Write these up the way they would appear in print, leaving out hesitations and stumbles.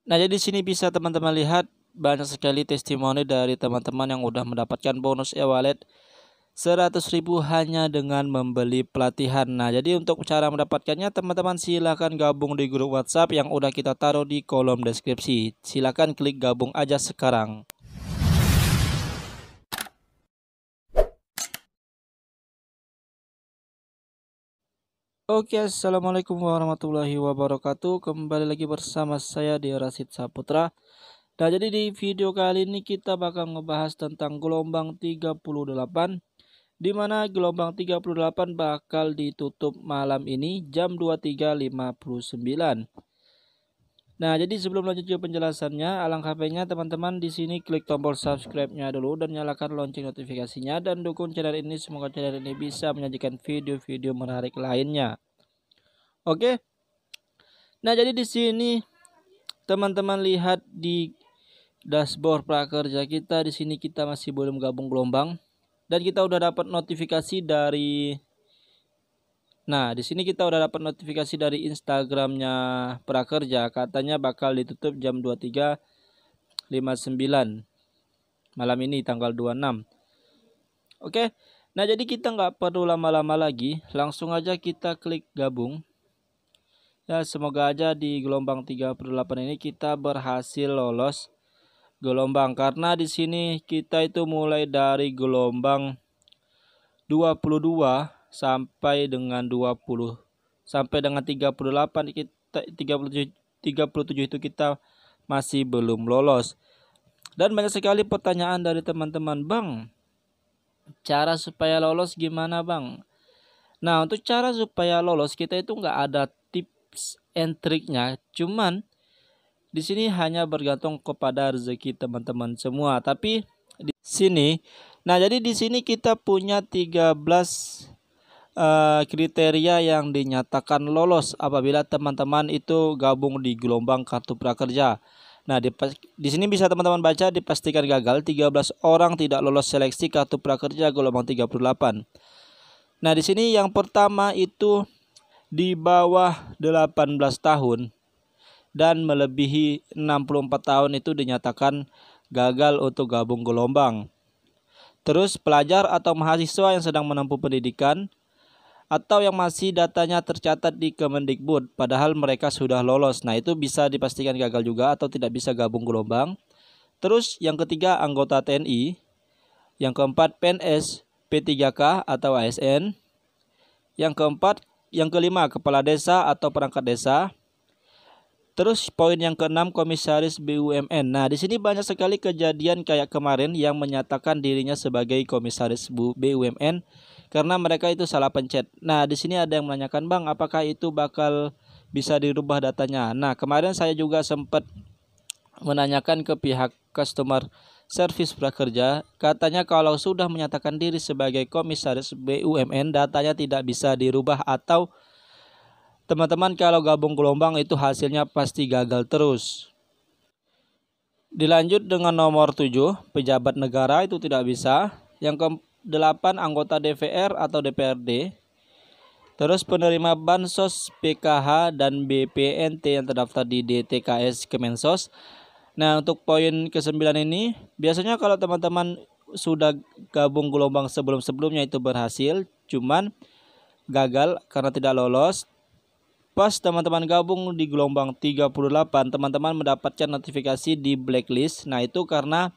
Nah, jadi di sini bisa teman-teman lihat banyak sekali testimoni dari teman-teman yang udah mendapatkan bonus e-wallet 100.000 hanya dengan membeli pelatihan. Nah, jadi untuk cara mendapatkannya teman-teman silahkan gabung di grup WhatsApp yang udah kita taruh di kolom deskripsi. Silahkan klik gabung aja sekarang. Oke, assalamualaikum warahmatullahi wabarakatuh. Kembali lagi bersama saya di Rasid Saputra. Nah, jadi di video kali ini kita bakal ngebahas tentang gelombang 38, di mana gelombang 38 bakal ditutup malam ini jam 23.59. Nah, jadi sebelum lanjut ke penjelasannya, alangkah baiknya teman-teman di sini klik tombol subscribe-nya dulu dan nyalakan lonceng notifikasinya dan dukung channel ini. Semoga channel ini bisa menyajikan video-video menarik lainnya. Oke. Nah, jadi di sini teman-teman lihat di dashboard prakerja kita, di sini kita masih belum gabung gelombang dan kita udah dapat notifikasi dari di sini kita udah dapat notifikasi dari Instagramnya prakerja, katanya bakal ditutup jam 23.59 malam ini tanggal 26. Oke. Nah, jadi kita nggak perlu lama-lama lagi, langsung aja kita klik gabung. Ya, semoga aja di gelombang 38 ini kita berhasil lolos gelombang, karena di sini kita itu mulai dari gelombang 22 sampai dengan 38 kita 37 itu kita masih belum lolos. Dan banyak sekali pertanyaan dari teman-teman, "Bang, cara supaya lolos gimana, Bang?" Nah, untuk cara supaya lolos kita itu nggak ada tips and triknya, cuman di sini hanya bergantung kepada rezeki teman-teman semua. Tapi di sini, jadi di sini kita punya 13 kriteria yang dinyatakan lolos apabila teman-teman itu gabung di gelombang kartu prakerja. Nah, di sini bisa teman-teman baca, dipastikan gagal 13 orang tidak lolos seleksi kartu prakerja gelombang 38. Nah, di sini yang pertama itu di bawah 18 tahun dan melebihi 64 tahun itu dinyatakan gagal untuk gabung gelombang. Terus pelajar atau mahasiswa yang sedang menempuh pendidikan atau yang masih datanya tercatat di Kemendikbud padahal mereka sudah lolos. Nah, itu bisa dipastikan gagal juga atau tidak bisa gabung gelombang. Terus yang ketiga anggota TNI, yang keempat PNS, P3K atau ASN. Yang kelima kepala desa atau perangkat desa. Terus poin yang keenam komisaris BUMN. Nah, di sini banyak sekali kejadian kayak kemarin yang menyatakan dirinya sebagai komisaris BUMN karena mereka itu salah pencet. Nah, di sini ada yang menanyakan, "Bang, apakah itu bakal bisa dirubah datanya?" Nah, kemarin saya juga sempat menanyakan ke pihak customer service prakerja, katanya kalau sudah menyatakan diri sebagai komisaris BUMN, datanya tidak bisa dirubah atau teman-teman kalau gabung gelombang itu hasilnya pasti gagal terus. Dilanjut dengan nomor 7, pejabat negara itu tidak bisa. Yang ke-8 anggota DPR atau DPRD. Terus penerima Bansos, PKH dan BPNT yang terdaftar di DTKS Kemensos. Nah, untuk poin ke-9 ini, biasanya kalau teman-teman sudah gabung gelombang sebelum-sebelumnya itu berhasil, cuman gagal karena tidak lolos. Pas teman-teman gabung di gelombang 38, teman-teman mendapatkan notifikasi di blacklist. Nah, itu karena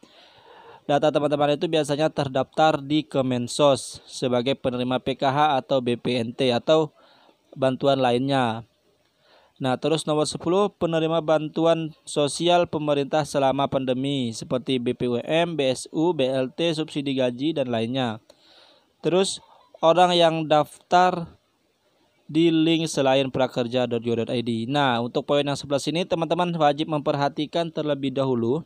data teman-teman itu biasanya terdaftar di Kemensos sebagai penerima PKH atau BPNT atau bantuan lainnya. Nah, terus nomor 10, penerima bantuan sosial pemerintah selama pandemi seperti BPUM, BSU, BLT, subsidi gaji dan lainnya. Terus orang yang daftar di link selain prakerja.go.id. Nah, untuk poin yang 11 ini teman-teman wajib memperhatikan terlebih dahulu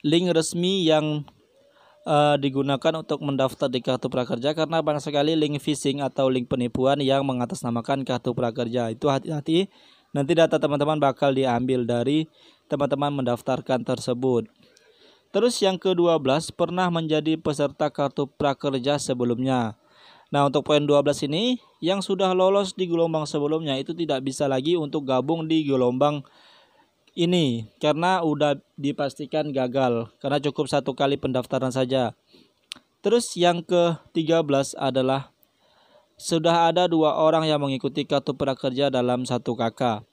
link resmi yang digunakan untuk mendaftar di kartu prakerja, karena banyak sekali link phishing atau link penipuan yang mengatasnamakan kartu prakerja. Itu hati-hati, nanti data teman-teman bakal diambil dari teman-teman mendaftarkan tersebut. Terus yang ke-12, pernah menjadi peserta kartu prakerja sebelumnya. Nah, untuk poin 12 ini, yang sudah lolos di gelombang sebelumnya itu tidak bisa lagi untuk gabung di gelombang ini karena udah dipastikan gagal karena cukup 1 kali pendaftaran saja. Terus yang ke-13 adalah sudah ada 2 orang yang mengikuti kartu prakerja dalam 1 KK.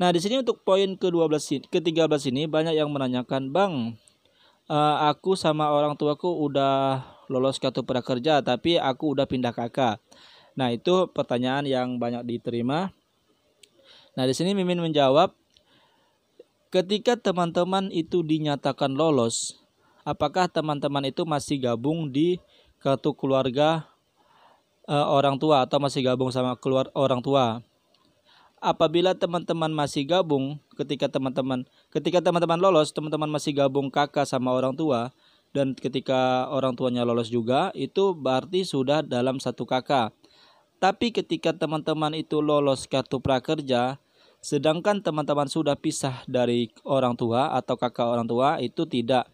Nah, di sini untuk poin ke-13 ini banyak yang menanyakan, "Bang, aku sama orang tuaku udah lolos kartu prakerja tapi aku udah pindah KK." Nah, itu pertanyaan yang banyak diterima. Nah, di sini Mimin menjawab, ketika teman-teman itu dinyatakan lolos, apakah teman-teman itu masih gabung di kartu keluarga orang tua atau masih gabung sama orang tua? Apabila teman-teman masih gabung, ketika teman-teman lolos, teman-teman masih gabung kakak sama orang tua, dan ketika orang tuanya lolos juga, itu berarti sudah dalam 1 KK. Tapi ketika teman-teman itu lolos kartu prakerja, sedangkan teman-teman sudah pisah dari orang tua atau kakak orang tua, itu tidak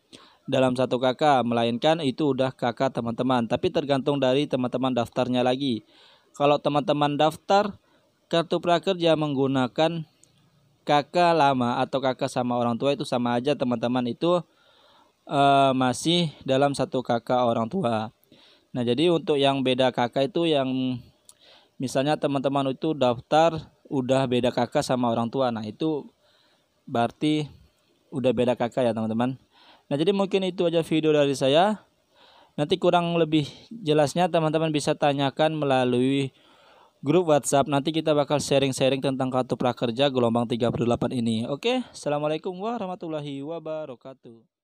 dalam 1 KK, melainkan itu udah kakak teman-teman. Tapi tergantung dari teman-teman daftarnya lagi. Kalau teman-teman daftar kartu prakerja menggunakan kakak lama atau kakak sama orang tua, itu sama aja teman-teman itu masih dalam 1 KK orang tua. Nah, jadi untuk yang beda kakak itu yang misalnya teman-teman itu daftar udah beda kakak sama orang tua. Nah, itu berarti udah beda kakak ya teman-teman. Nah, jadi mungkin itu aja video dari saya. Nanti kurang lebih jelasnya teman-teman bisa tanyakan melalui grup WhatsApp. Nanti kita bakal sharing-sharing tentang kartu prakerja gelombang 38 ini. Oke, Assalamualaikum warahmatullahi wabarakatuh.